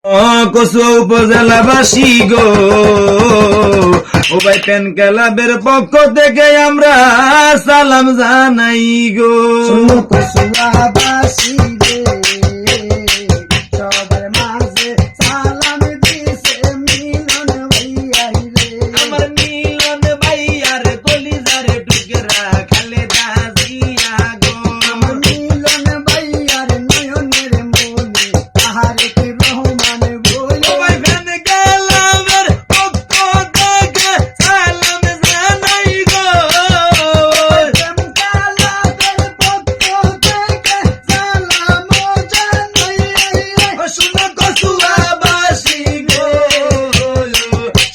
কচুয়া উপজেলাবাসী গো, ও ভাই প্যান ক্লাবের পক্ষ থেকে আমরা সালাম জানাই গো। কচুয়াবাসী রে সবার মাঝে সালাম দিছে মিলন ভাইয়া রে। আমার মিলন ভাইয়ার কলিজার টুকরা খালেদা জিয়া গো। আমার মিলন ভাইয়ার নয়নের মনে তাহারেক রহমান বলে। ও ভাই প্যান ক্লাবের পক্ষ থেকে সালাম জানাই গো। প্রেম কালাবের পক্ষ থেকে সালাম জানাই। শুনো কচুয়াবাসী গো,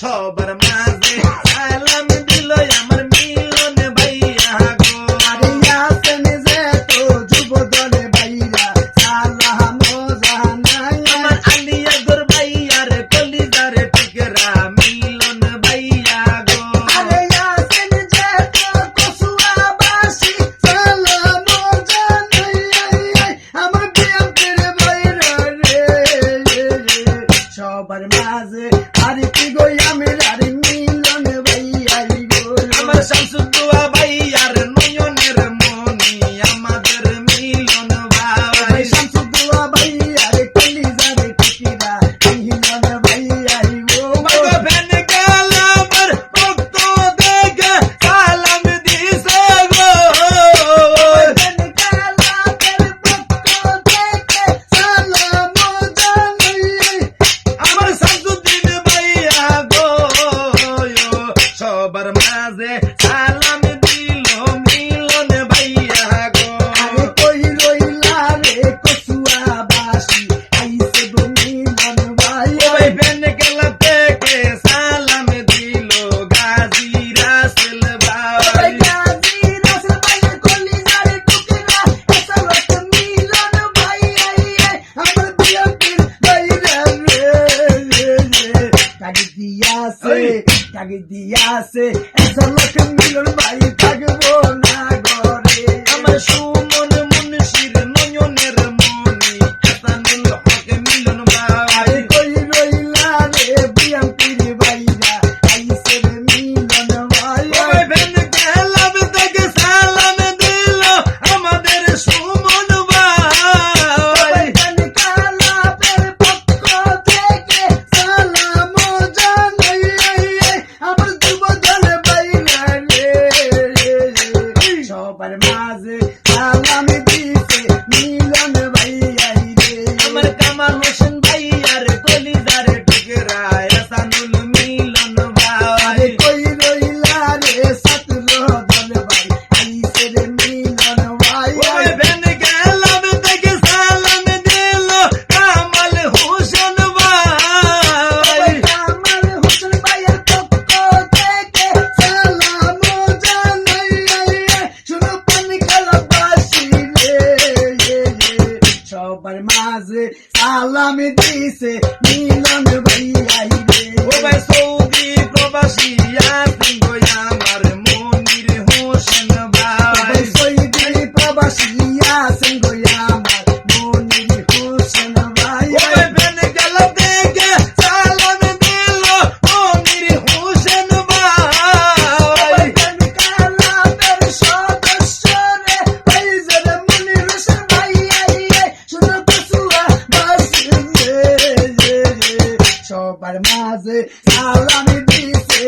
সবার মাঝে সালাম দিল আমার মিলন ভাইয়া গো। আরে আছেন যে তো যুব দলে ভাইরা সালাম জানাই। আমার আলিয়া গোর ভাইয়ার কলিজার টুকরা মিলন ভাইয়া গো। আরে আছেন যে তো কচুয়াবাসী সালাম জানাই। আমার বিয়ান্তের ভাইরা রে সবার মাঝে আরে কি গো আমি আরে মিলন ভাইয়াই গো। আমার শামসুদ্দোয়া ভাইয়ার নয়নের মনি আমাদের মিলন ভাই। শামসুদ্দোয়া ভাইয়ার কলিজার টুকরা মিলন ভাইয়াই গো। মাগো ফ্যান ক্লাবের পক্ষ থেকে সালাম দিছে গো। প্রেম কালাবের পক্ষ থেকে সালাম জানাই। আমার শামসুদ্দিন ভাইয়া গো, সবার মাঝে সালাম দিল মিলন ভাইয়া গো। আরে কই রইলা রে কচুয়াবাসী আইছে গো মিলন ভাই। ওই ফ্যান ক্লাব থেকে সালাম দিল গাজী রাসেল ভাই। গাজী রাসেল ভাইয়ের কলিজার টুকরা এসালত মিলন ভাই। আমার বিয়ান্তের ভাইরা রে কাগি দিয়াছে এসালত মিলন ভাই থাকবো না ঘরে। আমার সুমন মুন্সির নয়নের মনি এসানুল হক মিলন ভাই। আরে কই রইলা রে বিয়ান্তের ভাইরা আইছে রে মিলন ভাই। ওই ফ্যান ক্লাব থেকে সালাম দিল আমাদের সুমন ভাই। প্রেম কালাবের পক্ষ থেকে সালাম জানাই। আমার যুব দলে ভাইরা রে সবার মাঝে সালাম দিছে মিলন ভাইয়াই রে। আমার কামাল হোসেন ভাইয়ার কলিজার টুকরা এসানুল মিলন আরে ভাই। কই রইলা রে ছাত্র দল ভাই আইছে রে মিলন ভাই। ওই ফ্যান ক্লাব থেকে সালাম দিল কামাল হোসেন ভাই। কামাল হোসেন ভাইয়ের পক্ষ থেকে সালাম জানাই। শুনো পানি কালাবাসী রে সবার মাঝে সালাম দিছে মিলন ভাইয়াই রে। ও ভাই সৌদি প্রবাসী আছেন গো আমার মনির হোসেন ভাই। সৈদি প্রবাসী আছেন গো আমার মনির হোসেন ভাই। ওই ফ্যান ক্লাব থেকে সালাম দিল মনির হোসেন ভাই। প্রেম কালাবের সদস্য রে ভাইজান মনির হোসেন ভাই। শুনো কচুয়াবাসী রে সবার মাঝে সালাম দিছে